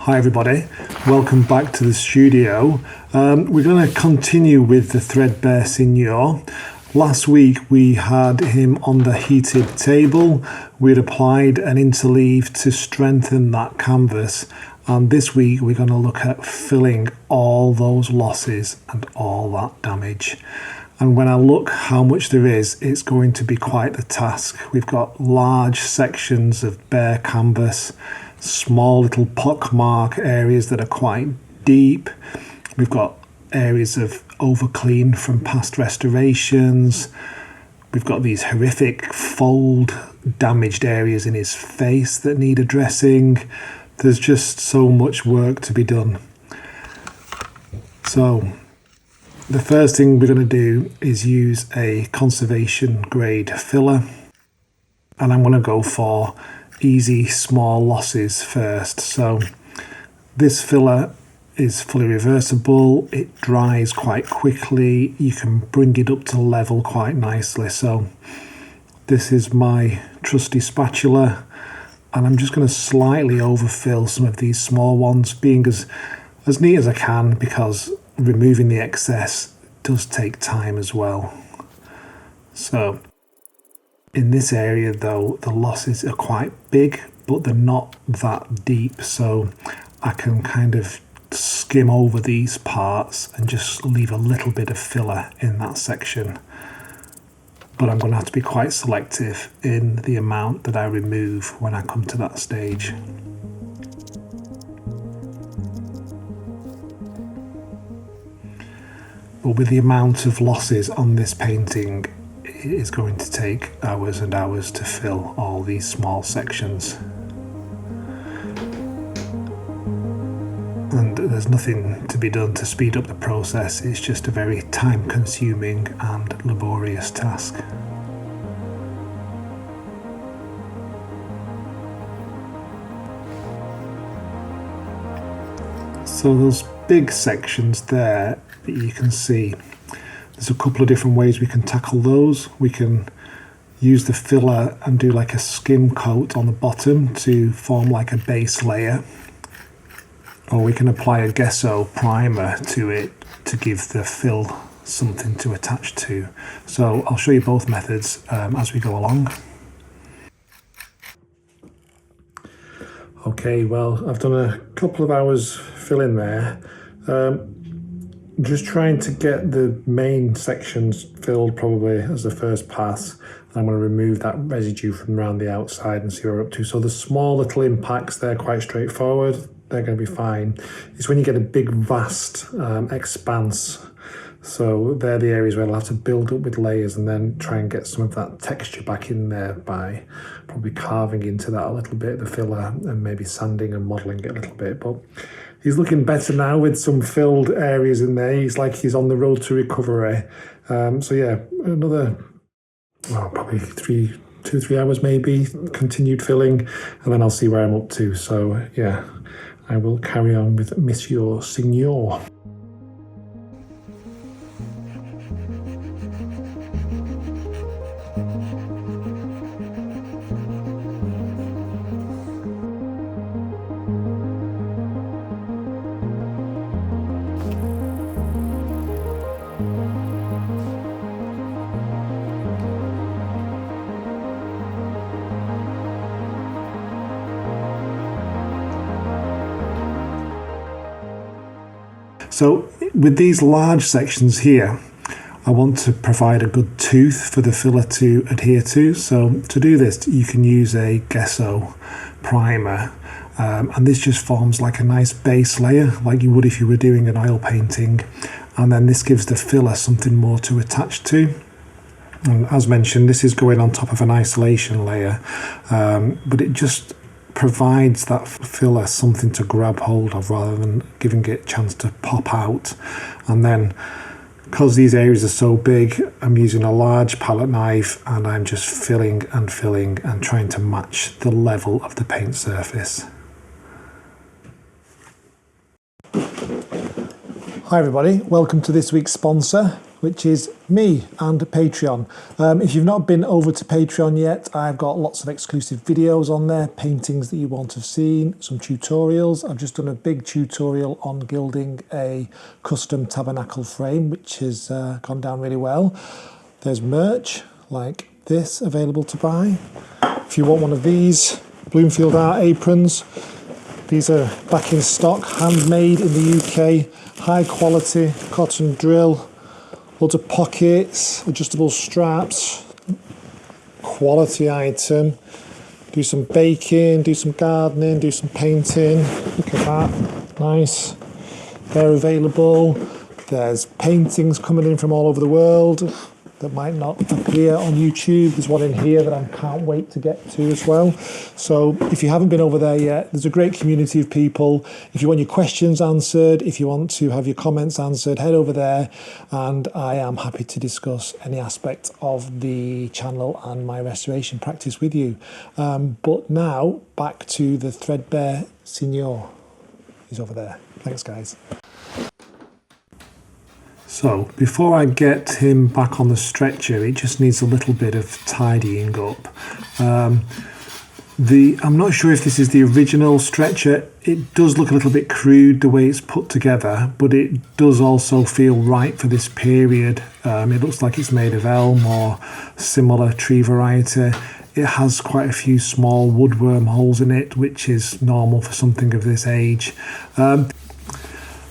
Hi everybody, welcome back to the studio. We're going to continue with the Threadbare Signor. Last week we had him on the heated table. We'd applied an interleave to strengthen that canvas, and this week we're going to look at filling all those losses and all that damage. And when I look how much there is, it's going to be quite the task. We've got large sections of bare canvas, small little pockmark areas that are quite deep. We've got areas of overclean from past restorations. We've got these horrific fold damaged areas in his face that need addressing. There's just so much work to be done. So the first thing we're going to do is use a conservation grade filler, and I'm going to go for easy small losses first. So this filler is fully reversible, it dries quite quickly, you can bring it up to level quite nicely. So this is my trusty spatula, and I'm just going to slightly overfill some of these small ones, being as neat as I can, because removing the excess does take time as well. So in this area though, the losses are quite big, but they're not that deep, so I can kind of skim over these parts and just leave a little bit of filler in that section. But I'm going to have to be quite selective in the amount that I remove when I come to that stage. But with the amount of losses on this painting, it is going to take hours and hours to fill all these small sections. And there's nothing to be done to speed up the process, it's just a very time consuming and laborious task. So those big sections there that you can see, there's a couple of different ways we can tackle those. We can use the filler and do like a skim coat on the bottom to form like a base layer, or we can apply a gesso primer to it to give the fill something to attach to. So I'll show you both methods as we go along. Okay, well, I've done a couple of hours filling there. Just trying to get the main sections filled probably as the first pass. I'm going to remove that residue from around the outside and see where we're up to. So the small little impacts, they're quite straightforward. They're going to be fine. It's when you get a big vast expanse. So they're the areas where I'll have to build up with layers and then try and get some of that texture back in there by probably carving into that a little bit, the filler, and maybe sanding and modelling it a little bit. But he's looking better now with some filled areas in there. He's like he's on the road to recovery. So yeah, another, well, probably 2-3 hours maybe, continued filling, and then I'll see where I'm up to. So yeah, I will carry on with Monsieur Signor. So with these large sections here, I want to provide a good tooth for the filler to adhere to. So to do this, you can use a gesso primer, and this just forms like a nice base layer, like you would if you were doing an oil painting. And then this gives the filler something more to attach to. And as mentioned, this is going on top of an isolation layer, but it just provides that filler something to grab hold of rather than giving it a chance to pop out. And then, because these areas are so big, I'm using a large palette knife and I'm just filling and trying to match the level of the paint surface. Hi everybody, welcome to this week's sponsor, which is me and Patreon. If you've not been over to Patreon yet, I've got lots of exclusive videos on there, paintings that you won't have seen, some tutorials. I've just done a big tutorial on gilding a custom tabernacle frame, which has gone down really well. There's merch like this available to buy. If you want one of these Bloomfield Art aprons, these are back in stock, handmade in the UK, high quality cotton drill, loads of pockets, adjustable straps, quality item. Do some baking, do some gardening, do some painting. Look at that, nice. They're available. There's paintings coming in from all over the world that might not appear on YouTube. There's one in here that I can't wait to get to as well. So if you haven't been over there yet, there's a great community of people. If you want your questions answered, if you want to have your comments answered, head over there and I am happy to discuss any aspect of the channel and my restoration practice with you. But now back to the Threadbare Signor. He's over there. Thanks, guys. So before I get him back on the stretcher, it just needs a little bit of tidying up. I'm not sure if this is the original stretcher. It does look a little bit crude the way it's put together, but it does also feel right for this period. It looks like it's made of elm or similar tree variety. It has quite a few small woodworm holes in it, which is normal for something of this age.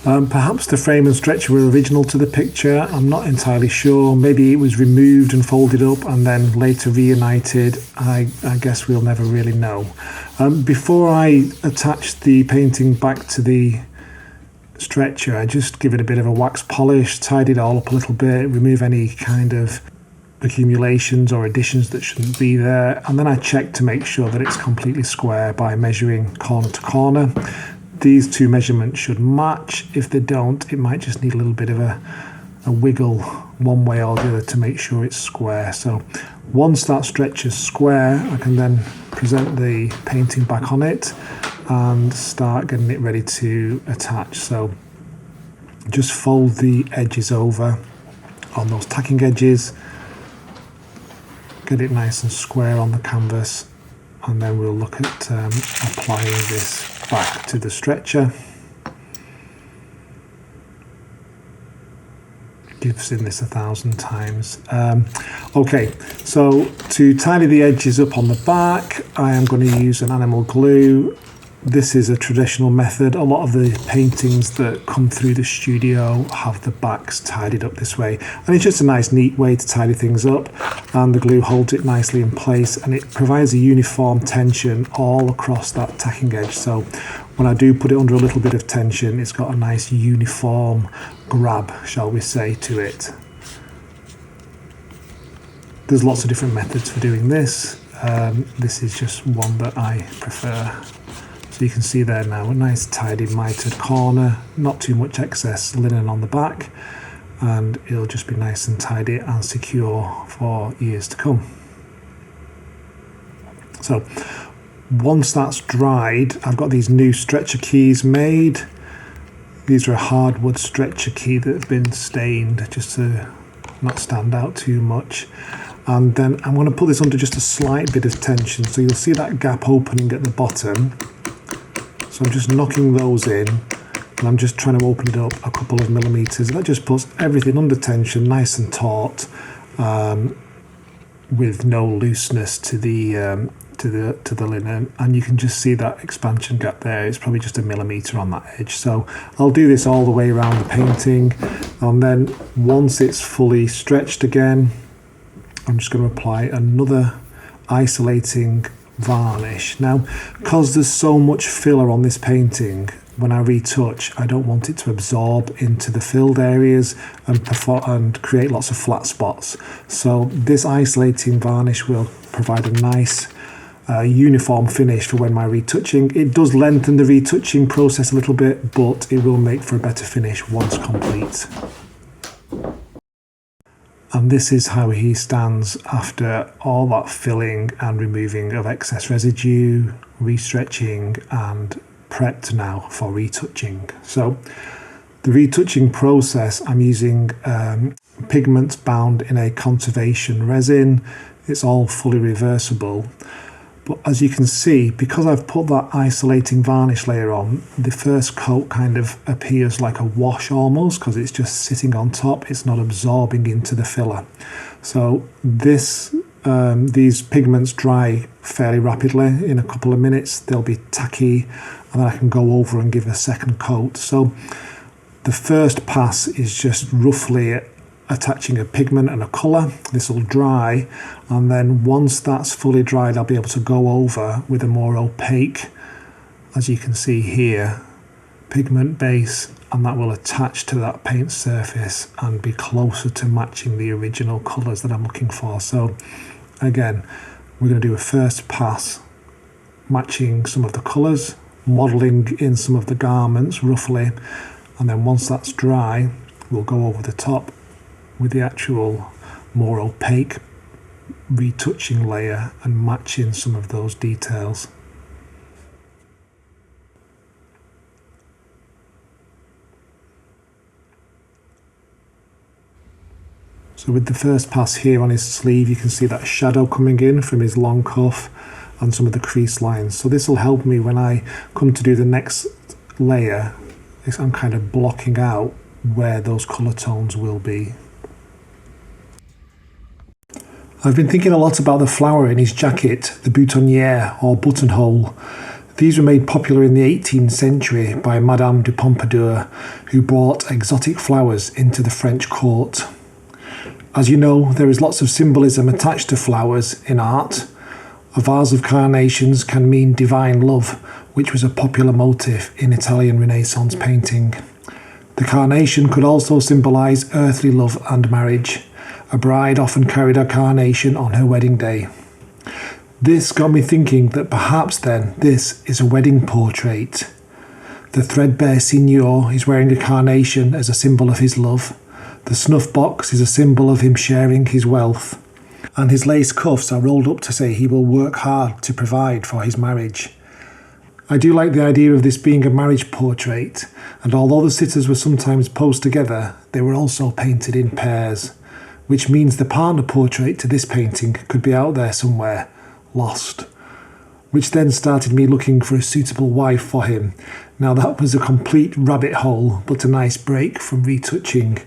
Perhaps the frame and stretcher were original to the picture. I'm not entirely sure. Maybe it was removed and folded up and then later reunited. I guess we'll never really know. Before I attach the painting back to the stretcher, I just give it a bit of a wax polish, tidy it all up a little bit, remove any kind of accumulations or additions that shouldn't be there, and then I check to make sure that it's completely square by measuring corner to corner. These two measurements should match. If they don't, it might just need a little bit of a wiggle one way or the other to make sure it's square. So once that stretcher's square, I can then present the painting back on it and start getting it ready to attach. So just fold the edges over on those tacking edges, get it nice and square on the canvas, and then we'll look at applying this back to the stretcher. You've seen this 1,000 times. Okay, so to tidy the edges up on the back, I am going to use an animal glue. This is a traditional method. A lot of the paintings that come through the studio have the backs tidied up this way, and it's just a nice neat way to tidy things up, and the glue holds it nicely in place and it provides a uniform tension all across that tacking edge. So when I do put it under a little bit of tension, it's got a nice uniform grab, shall we say, to it. There's lots of different methods for doing this. This is just one that I prefer. So you can see there now a nice tidy mitered corner, not too much excess linen on the back, and it'll just be nice and tidy and secure for years to come. So once that's dried, I've got these new stretcher keys made. These are a hardwood stretcher key that have been stained just to not stand out too much. And then I'm going to put this under just a slight bit of tension, so you'll see that gap opening at the bottom. So I'm just knocking those in, and I'm just trying to open it up a couple of millimeters. That just puts everything under tension, nice and taut, with no looseness to the linen. And you can just see that expansion gap there. It's probably just a millimeter on that edge. So I'll do this all the way around the painting, and then once it's fully stretched again, I'm just going to apply another isolating varnish. Now, because there's so much filler on this painting, when I retouch, I don't want it to absorb into the filled areas and create lots of flat spots. So this isolating varnish will provide a nice uniform finish for when my retouching. It does lengthen the retouching process a little bit, but it will make for a better finish once complete. And this is how he stands after all that filling and removing of excess residue, restretching, and prepped now for retouching. So the retouching process, I'm using pigments bound in a conservation resin. It's all fully reversible. But as you can see, because I've put that isolating varnish layer on, the first coat kind of appears like a wash almost, because it's just sitting on top. It's not absorbing into the filler. So these pigments dry fairly rapidly. In a couple of minutes, they'll be tacky, and then I can go over and give a second coat. So the first pass is just roughly attaching a pigment and a colour. This will dry, and then once that's fully dried, I'll be able to go over with a more opaque, as you can see here, pigment base, and that will attach to that paint surface and be closer to matching the original colours that I'm looking for. So again, we're going to do a first pass matching some of the colours, modelling in some of the garments roughly, and then once that's dry, we'll go over the top with the actual more opaque retouching layer and matching some of those details. So with the first pass here on his sleeve, you can see that shadow coming in from his long cuff and some of the crease lines. So this will help me when I come to do the next layer. I'm kind of blocking out where those colour tones will be. I've been thinking a lot about the flower in his jacket, the boutonniere or buttonhole. These were made popular in the 18th century by Madame de Pompadour, who brought exotic flowers into the French court. As you know, there is lots of symbolism attached to flowers in art. A vase of carnations can mean divine love, which was a popular motif in Italian Renaissance painting. The carnation could also symbolise earthly love and marriage. A bride often carried a carnation on her wedding day. This got me thinking that perhaps then this is a wedding portrait. The Threadbare Signor is wearing a carnation as a symbol of his love. The snuff box is a symbol of him sharing his wealth. And his lace cuffs are rolled up to say he will work hard to provide for his marriage. I do like the idea of this being a marriage portrait, and although the sitters were sometimes posed together, they were also painted in pairs, which means the partner portrait to this painting could be out there somewhere, lost. Which then started me looking for a suitable wife for him. Now that was a complete rabbit hole, but a nice break from retouching.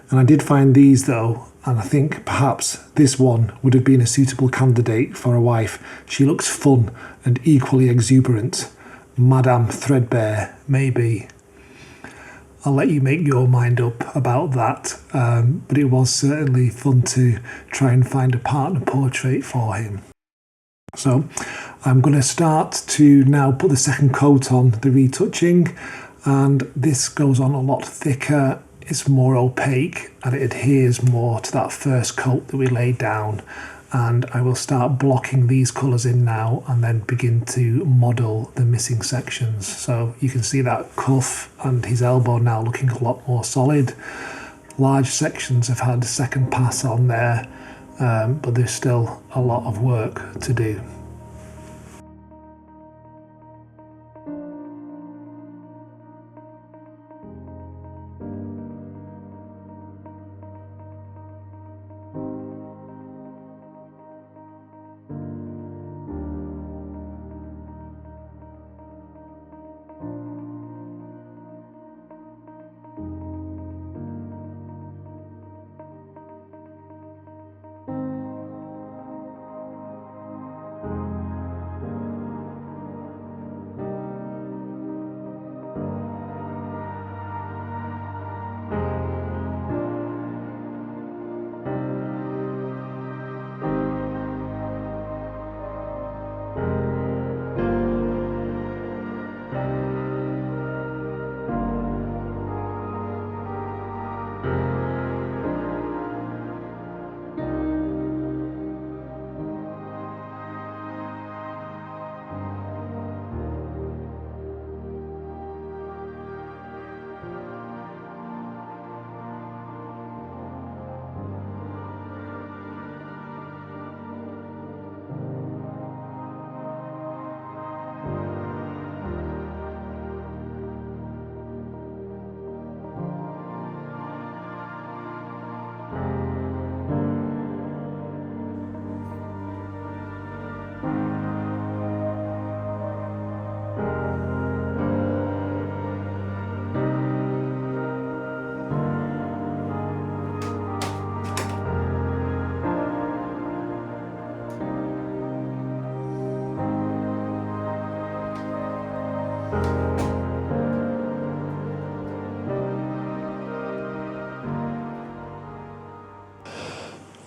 And I did find these though, and I think perhaps this one would have been a suitable candidate for a wife. She looks fun and equally exuberant. Madame Threadbare, maybe. I'll let you make your mind up about that, but it was certainly fun to try and find a partner portrait for him. So I'm going to start to now put the second coat on the retouching, and this goes on a lot thicker, it's more opaque, and it adheres more to that first coat that we laid down. And I will start blocking these colours in now and then begin to model the missing sections. So you can see that cuff and his elbow now looking a lot more solid. Large sections have had a second pass on there, but there's still a lot of work to do.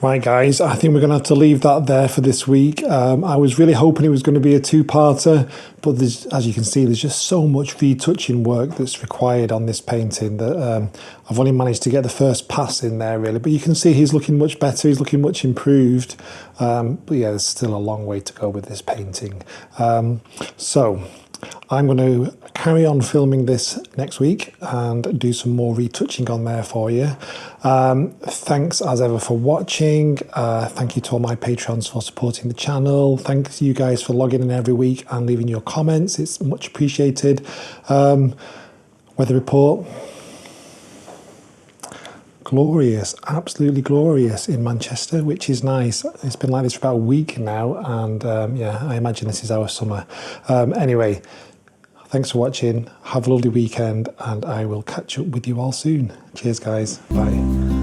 Right guys, I think we're going to have to leave that there for this week. I was really hoping it was going to be a two-parter, but as you can see, there's just so much retouching work that's required on this painting that I've only managed to get the first pass in there really. But you can see he's looking much better, he's looking much improved. But yeah, there's still a long way to go with this painting. So I'm going to carry on filming this next week and do some more retouching on there for you. Thanks as ever for watching. Thank you to all my patrons for supporting the channel. Thanks you guys for logging in every week and leaving your comments. It's much appreciated. Weather report. Glorious, absolutely glorious in Manchester, which is nice. It's been like this for about a week now, and yeah, I imagine this is our summer. Anyway, thanks for watching. Have a lovely weekend, and I will catch up with you all soon. Cheers, guys. Bye.